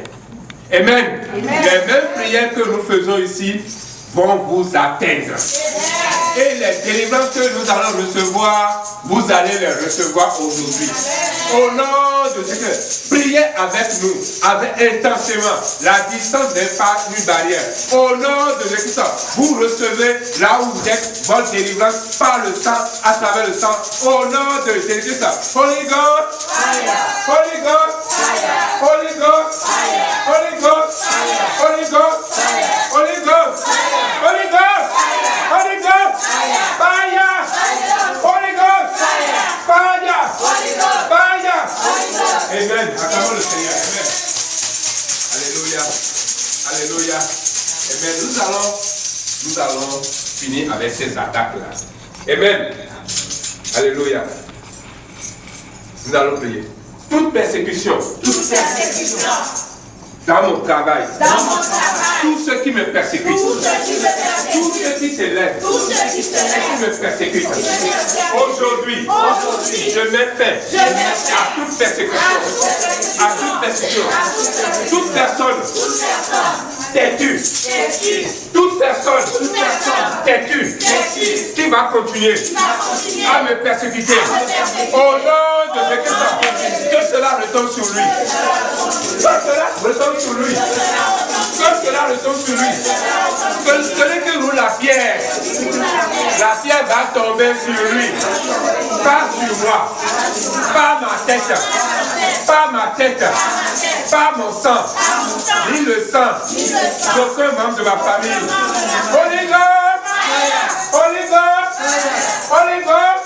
Amen. Les mêmes prières que nous faisons ici vont vous atteindre. Et les délivrances que nous allons recevoir, vous allez les recevoir aujourd'hui. Au nom de Jésus, priez avec nous, avec intensément. La distance n'est pas une barrière. Au nom de Jésus, vous recevez là où vous êtes votre délivrance par le sang, à travers le sang. Au nom de Jésus, Holy God, Holy God, Holy God, Holy God, Holy God, Holy God, Holy God, Holy God, fire, Holy God, fire, fire. Amen. Acclamons le Seigneur. Amen. Alléluia. Alléluia. Amen. Nous allons finir avec ces attaques-là. Amen. Alléluia. Nous allons prier. Toute persécution. Dans mon travail, tous ceux qui me persécutent, tous ceux qui s'élèvent, qui me persécutent, aujourd'hui, je mets fin à toute persécution, toute personne têtue, toute personne têtue qui va continuer à me persécuter. Au nom de Jésus, que cela retombe sur lui. Que cela retombe sur lui. Que cela retombe sur lui. Que celui qui roule la pierre tomber sur lui. Pas sur moi. Pas ma tête. Pas ma tête. Pas mon sang. Ni le sang d'aucun membre de ma famille. Holy God! Holy God! Holy God!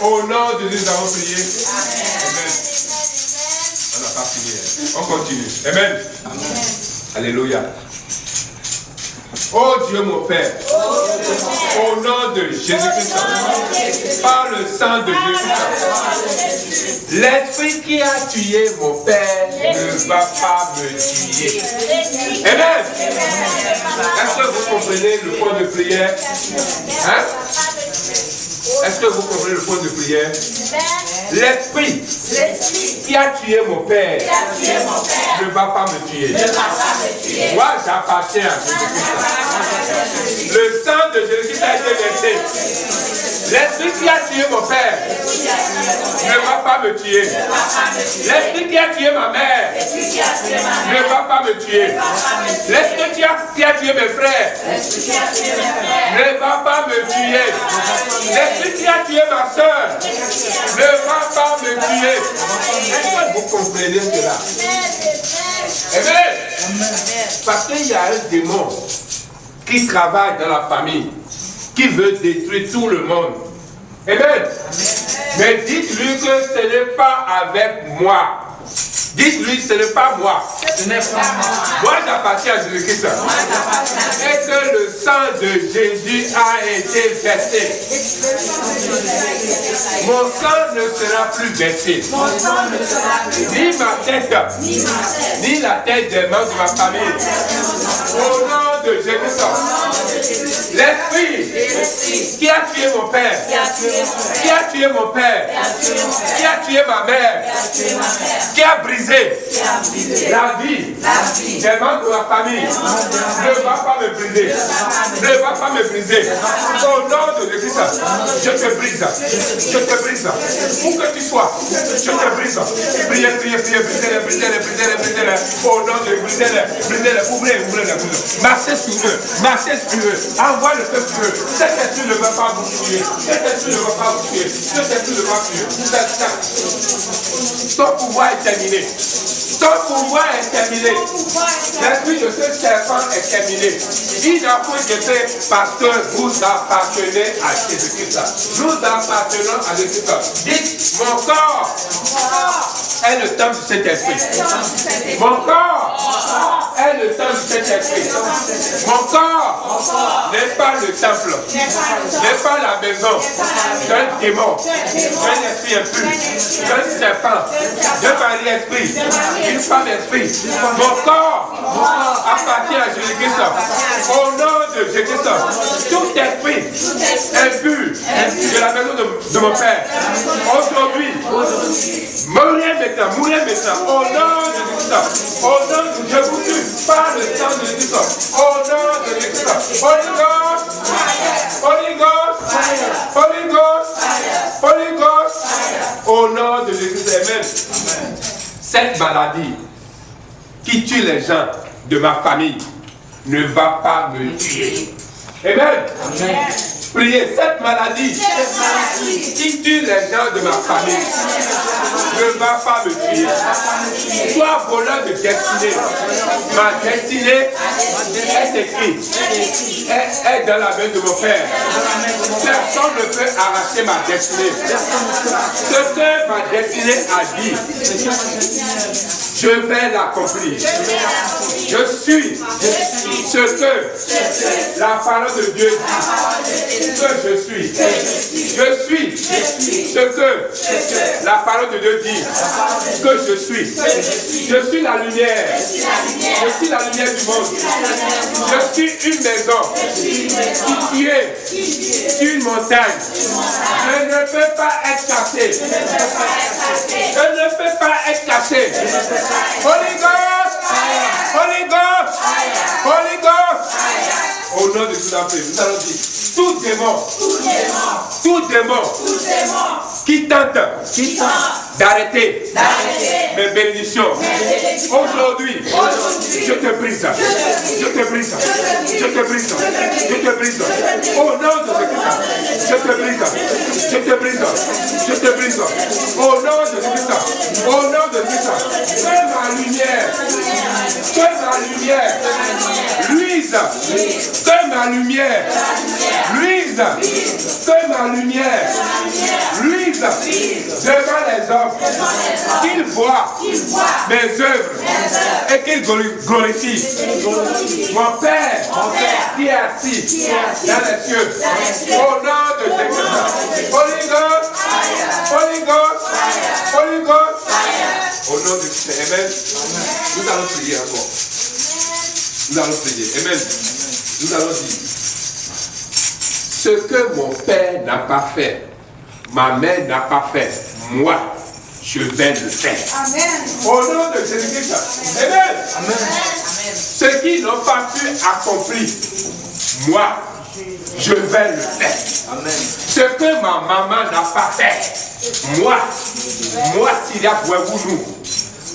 Au nom de Dieu, nous avons prié. Amen. On n'a pas fini. On continue. Amen. Alléluia. Oh Dieu mon Père, au nom de Jésus-Christ, par le sang de Jésus-Christ, l'esprit qui a tué mon Père ne va pas me tuer. Amen. Est-ce que vous comprenez le point de prière? Hein? Est-ce que vous comprenez le point de prière? L'esprit qui a tué mon Père ne va pas me tuer. Moi, j'appartiens à Jésus-Christ. Le sang de Jésus-Christ a été versé. L'esprit qui a tué mon Père ne va pas me tuer. L'esprit qui a tué ma mère ne va pas me tuer. L'esprit qui a tué mes frères ne va pas me tuer. L'esprit qui a tué ma soeur ne va pas me tuer. Est-ce que vous comprenez cela? Amen. Parce qu'il y a un démon qui travaille dans la famille, qui veut détruire tout le monde. Amen. Mais dites-lui que ce n'est pas avec moi. Dites-lui, ce n'est pas moi. Ce n'est pas moi. Moi, j'appartiens à Jésus-Christ. Et que le sang de Jésus a été versé. Mon sang ne sera plus versé. Ni ma tête, ni la tête des membres de ma famille. Au nom de Jésus-Christ. L'esprit qui a tué mon père, qui a tué mon père, qui a tué ma mère, qui a brisé la vie des membres de ma famille, ne va pas me briser. Ne va pas me briser. Au nom de Jésus, je te brise. Je te brise. Où que tu sois, je te brise. Priez, priez, priez, brisez-les, brisez-les, brisez-les, brisez-les. Au nom de brisez-les, brisez-les, ouvrez-les. Marchez sur eux, marchez sur eux. Envoie le feu sur eux. Cet esprit ne va pas vous tuer. Cet esprit ne va pas vous tuer. Cet esprit ne va pas vous tuer. Ton pouvoir est terminé. Ton pouvoir est terminé. L'esprit de ce serpent est terminé. Il n'a point été parce que vous appartenez à Jésus-Christ. Nous appartenons à Jésus-Christ. Dites, mon corps est le temple de cet esprit. Mon corps est le temple de cet esprit. Mon corps n'est pas le temple, n'est pas la maison d'un démon, d'un esprit impur, d'un serpent, d'un mari-esprit, d'une femme-esprit. Mon corps appartient à Jésus-Christ. Au nom de Jésus-Christ, tout esprit impur de la maison de mon Père, aujourd'hui, mourir maintenant, au nom de Jésus-Christ, au nom de Dieu, vous tue par le sang de Jésus-Christ, au nom de Jésus-Christ. Holy Ghost, Holy Ghost, Holy Ghost, Holy Ghost, au nom de Jésus-Christ. Amen. Cette maladie qui tue les gens de ma famille ne va pas me tuer. Amen. Priez, cette maladie qui tue les gens de ma famille ne va pas me tuer. Sois voleur de destinée. Ma destinée est écrite. Est dans la main de mon Père. Personne ne peut arracher ma destinée. Ce que ma destinée a dit, je vais l'accomplir. Je suis ce que la parole de Dieu dit. Que je suis. Je suis ce que la parole de Dieu dit. Que je suis. Je suis la lumière. Je suis la lumière du monde. Je suis une maison située sur une montagne. Je ne peux pas être caché. Je ne peux pas être caché. Holy Ghost! Holy Ghost! Holy Ghost! Au nom de Jésus, nous allons dire, tout démon qui tente d'arrêter mes bénédictions, aujourd'hui, je te brise. Au nom de Jésus, je te brise. Au nom de Jésus, que ma lumière, luise, que ma lumière, luise devant les hommes, qu'ils voient mes œuvres et qu'ils glorifient mon Père qui est assis dans les cieux. Au nom de Jésus, Holy Ghost, au nom de Jésus, amen. Nous allons prier encore. Amen. Nous allons dire, ce que mon Père n'a pas fait, ma mère n'a pas fait, moi, je vais le faire. Amen. Au nom de Jésus-Christ. Amen. Ceux qui n'ont pas pu accomplir, moi, je vais le faire. Amen. Ce que ma maman n'a pas fait, moi, Syria Bouéboulou,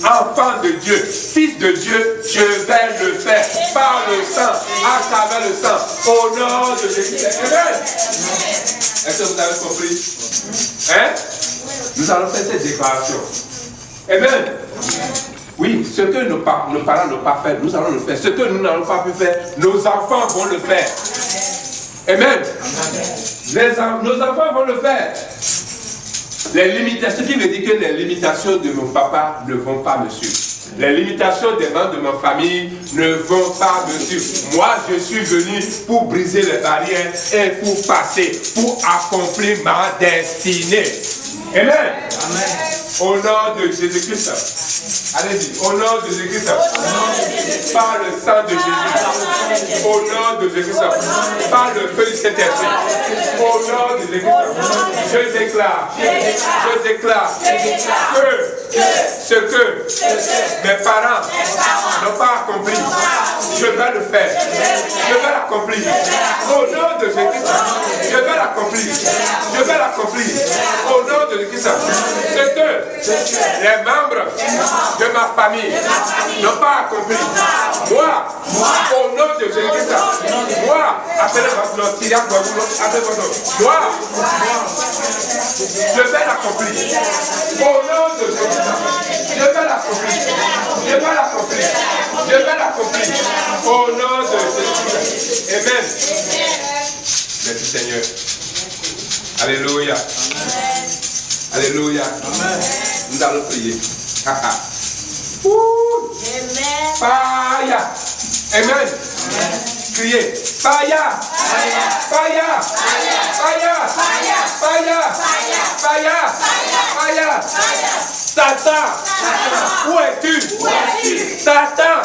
enfant de Dieu, fils de Dieu, je vais le faire par le sang, à travers le sang, au nom de Jésus. Amen. Est-ce que vous avez compris? Hein? Nous allons faire cette déclaration. Amen. Oui, ce que nos parents n'ont pas fait, nous allons le faire. Ce que nous n'avons pas pu faire, nos enfants vont le faire. Amen. Nos enfants vont le faire. Les limitations, ce qui veut dire que les limitations de mon papa ne vont pas me suivre. Les limitations des membres de ma famille ne vont pas me suivre. Moi, je suis venu pour briser les barrières et pour passer, pour accomplir ma destinée. Amen. Amen. Au nom de Jésus-Christ. Allez-y, au nom de Jésus-Christ. Par le sang de Jésus. Au nom de Jésus-Christ. Par le feu du Saint-Esprit. Au nom de Jésus-Christ. Je déclare que ce que mes parents n'ont pas accompli, je vais le faire. Je vais l'accomplir. Au nom de Jésus-Christ. Je vais l'accomplir. Au nom de Jésus-Christ. Ce que les membres de ma famille n'ont pas accompli. Moi, au nom de Jésus-Christ, moi, appelez votre nom, Syria, appelez votre nom. Moi, je vais l'accomplir. Au nom de Jésus-Christ, je vais l'accomplir. Au nom de Jésus-Christ. Amen. Merci Seigneur. Alléluia. Alléluia. Nous allons prier. Fire. Amen. Criez. Fire. Satan, où es-tu? Satan,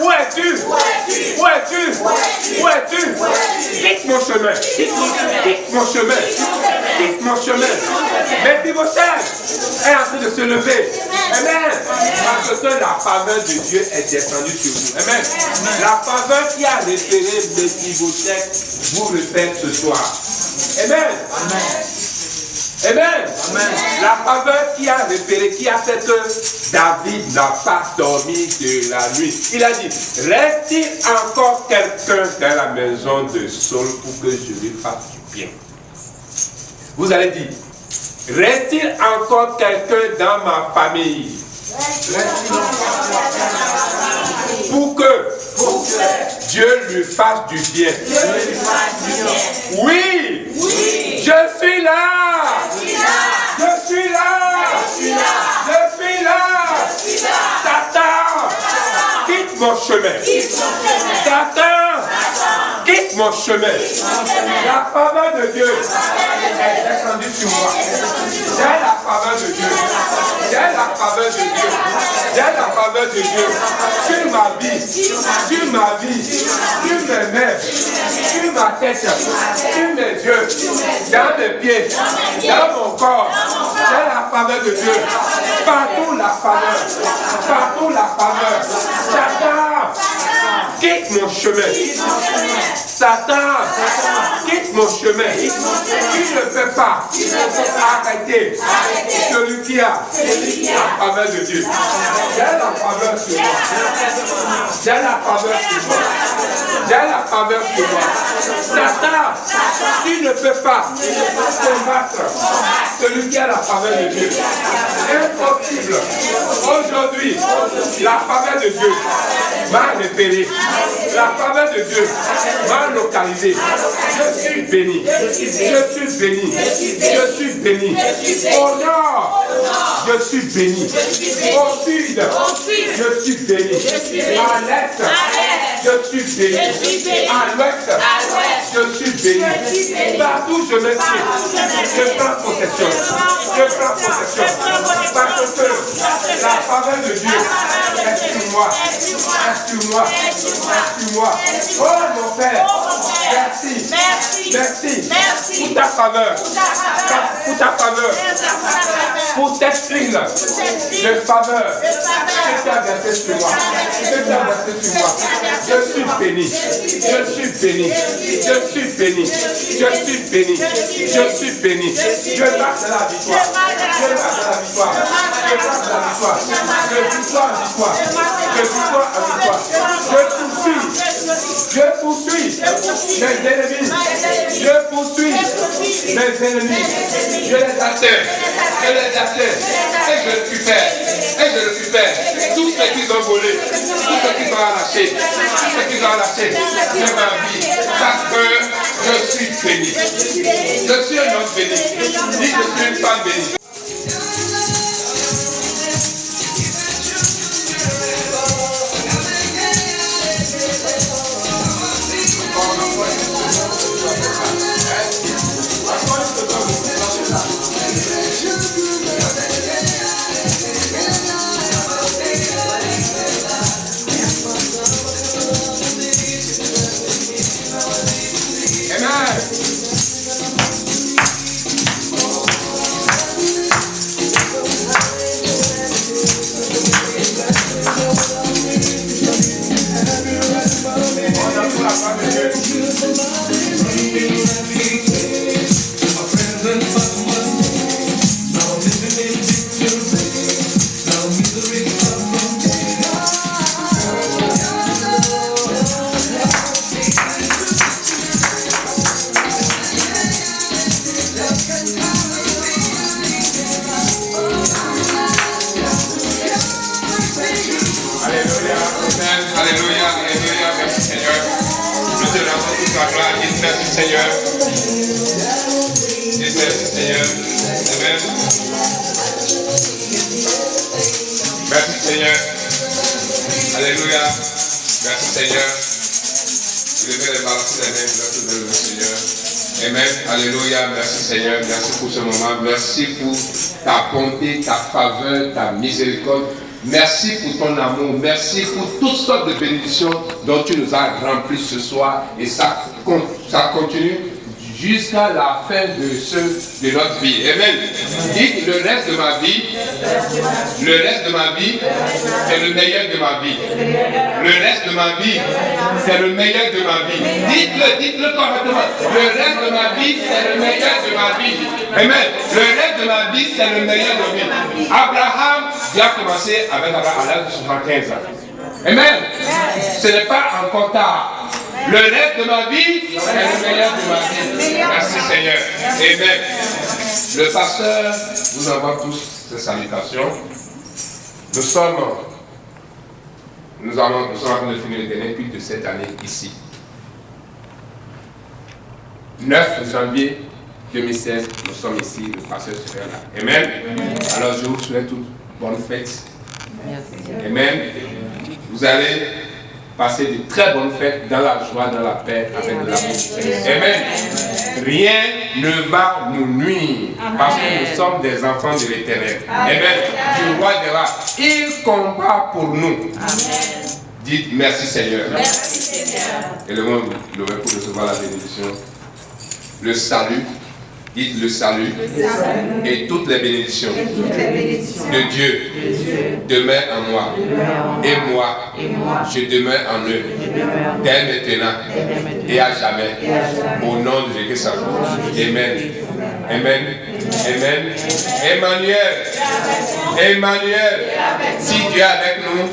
où es-tu? Quitte mon chemin. Mephibosheth est en train de se lever. Amen. Parce que la faveur de Dieu est descendue sur vous. Amen. La faveur qui a référé Mephibosheth vous répète ce soir. Amen. Amen. La faveur qui a référé, qui a fait que David n'a pas dormi de la nuit. Il a dit, reste-t-il encore quelqu'un dans la maison de Saul pour que je lui fasse du bien? Vous allez dire, reste-t-il encore quelqu'un dans ma famille pour que Dieu lui fasse du bien? Oui, je suis là. Satan, quitte mon chemin. Quitte mon chemin. La faveur de Dieu est descendue sur moi. J'ai la faveur de Dieu. Sur ma vie, sur mes mains, sur ma tête, sur mes yeux, dans mes pieds, dans mon corps. J'ai la faveur de Dieu. Partout la faveur. Satan, quitte mon chemin. Satan, quitte mon chemin. Qui ne peut pas arrêter celui qui a la faveur de Dieu. J'ai la faveur sur moi. J'ai la faveur sur moi. J'ai la faveur sur moi. Satan, tu ne peux pas combattre celui qui a la faveur de Dieu. Impossible. Aujourd'hui, la faveur de Dieu m'a repéré. La faveur de Dieu m'a localisé. Je suis béni. Je suis béni. Je suis béni. Au nord, je suis béni. Au sud, je suis béni. À l'est, je suis béni. À l'ouest, je suis béni. Partout je me suis, je prends possession. Je prends possession. Parce que la faveur de Dieu est sur moi. Est sur moi. Est sur moi. Oh mon Père, merci. Merci pour ta faveur. Pour ta faveur. Pour cette huile de faveur que tu as versée sur moi. Que tu as versée sur moi. Je suis béni. Je suis béni. Je suis béni. Je suis béni. Je suis béni. Je marche à la victoire. Je marche à la victoire. Je marche à la victoire. Je victoire à victoire. Je victoire à victoire. Je poursuis mes ennemis. Je poursuis mes ennemis. Je les atteins. Je les atteins. Et je récupère. Et je récupère tout ce qu'ils ont volé. Tout ce qu'ils ont arraché. Tout ce qu'ils ont arraché de ma vie. Parce que je suis béni. Je suis un homme béni. Dis que je suis une femme bénie. Seigneur, merci pour ce moment, merci pour ta bonté, ta faveur, ta miséricorde, merci pour ton amour, merci pour toutes sortes de bénédictions dont tu nous as remplis ce soir et ça continue jusqu'à la fin de notre vie. Amen. Dites le reste de ma vie, c'est le meilleur de ma vie. Le reste de ma vie, c'est le meilleur de ma vie. Dites-le correctement. Le reste de ma vie, c'est le meilleur de ma vie. Amen. Le reste de ma vie, c'est le meilleur de ma vie. Abraham, il a commencé avec Abraham à l'âge de 75 ans. Amen. Ce n'est pas encore tard. Le reste de ma vie, c'est le meilleur de ma vie. Merci Seigneur. Amen. Le pasteur vous envoie tous ces salutations. Nous sommes en train de finir le dernier culte de cette année ici. 9 janvier 2016, nous sommes ici, le pasteur sera là. Amen. Alors je vous souhaite toutes bonnes fêtes. Amen. Vous allez passer de très bonnes fêtes dans la joie, dans la paix, avec de l'amour. Amen. Rien ne va nous nuire parce que nous sommes des enfants de l'Éternel. Amen. Du roi des rois. Il combat pour nous. Amen. Dites merci Seigneur. Merci Seigneur. Et le monde pour recevoir la bénédiction. Le salut Dites le salut et toutes les bénédictions de Dieu demeurent en moi. Et moi, je demeure en eux. Dès maintenant et à jamais. Au nom de Jésus-Christ. Amen. Amen. Amen. Emmanuel. Emmanuel. Si Dieu est avec nous,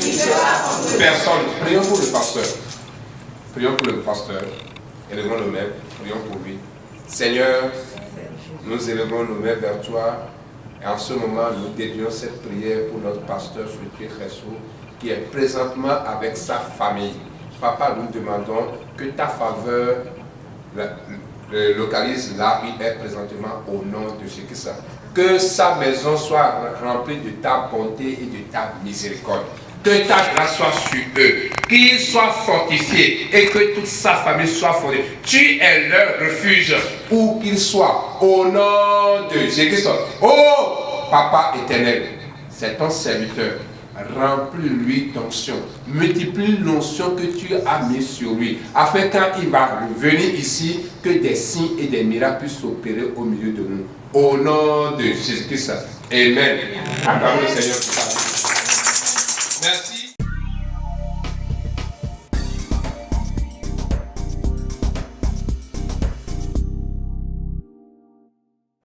personne. Prions pour le pasteur. Prions pour le pasteur. Élevons nos mains. Prions pour lui. Seigneur, nous élevons nos mains vers toi. Et en ce moment, nous dédions cette prière pour notre pasteur Fructueux Ressou, qui est présentement avec sa famille. Papa, nous demandons que ta faveur le localise là où il est présentement au nom de Jésus-Christ. Que sa maison soit remplie de ta bonté et de ta miséricorde. Que ta grâce soit sur eux, qu'ils soient fortifiés et que toute sa famille soit fortifiée. Tu es leur refuge où qu'ils soient, au nom de Jésus-Christ. Oh, Papa éternel, c'est ton serviteur. Remplis-lui d'onction. Multiplie l'onction que tu as mis sur lui, afin quand il va venir ici, que des signes et des miracles puissent s'opérer au milieu de nous. Au nom de Jésus-Christ. Amen. Acclamons le Seigneur pour ça. Merci.